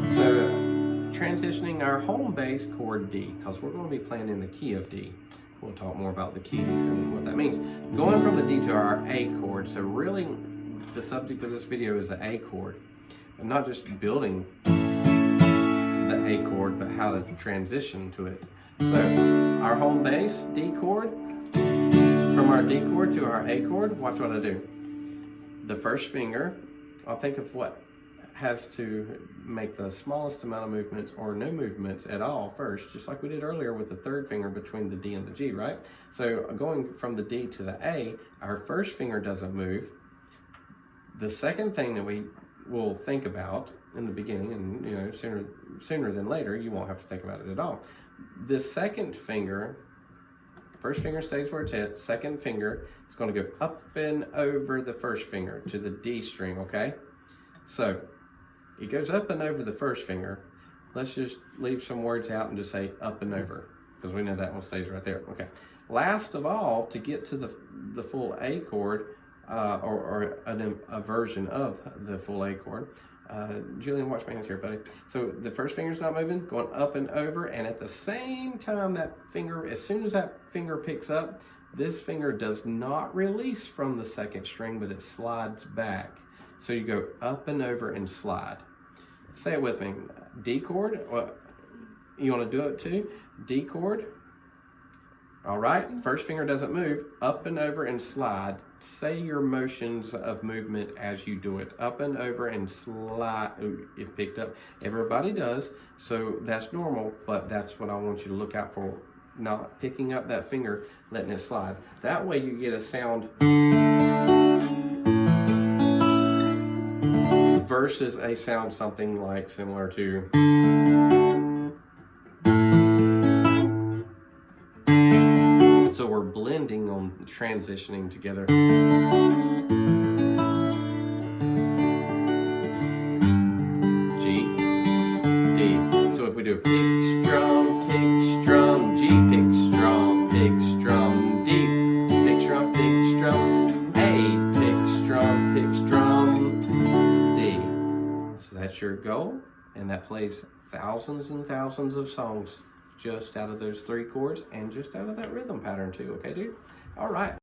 So transitioning our home bass chord D, because we're going to be playing in the key of D. We'll talk more about the keys and what that means. Going from the D to our A chord, so really the subject of this video is the A chord. And not just building the A chord, but how to transition to it. So our home bass, D chord, from our D chord to our A chord, watch what I do. The first finger, I'll think of what has to make the smallest amount of movements or no movements at all first, just like we did earlier with the third finger between the D and the G, right? So going from the D to the A, our first finger doesn't move. The second thing that we will think about in the beginning, and you know, sooner than later, you won't have to think about it at all. The second finger, first finger stays where it's at, second finger is going to go up and over the first finger to the D string, okay? So it goes up and over the first finger. Let's just leave some words out and just say up and over, because we know that one stays right there. Okay. Last of all, to get to the full A chord, or a version of the full A chord, Julian, watch my hands here, buddy. So the first finger's not moving, going up and over, and at the same time that finger, as soon as that finger picks up, this finger does not release from the second string, but it slides back. So you go up and over and slide. Say it with me. D chord. Well, you want to do it too? D chord. All right. First finger doesn't move. Up and over and slide. Say your motions of movement as you do it. Up and over and slide. Ooh, it picked up. Everybody does. So that's normal, but that's what I want you to look out for. Not picking up that finger, letting it slide. That way you get a sound versus a sound something like similar to. So we're blending on transitioning together. G, D. So if we do pick, strum, G, pick, strum, D, pick, strum, A, pick, strum, D. So that's your goal, and that plays thousands and thousands of songs just out of those three chords and just out of that rhythm pattern too, okay dude? All right.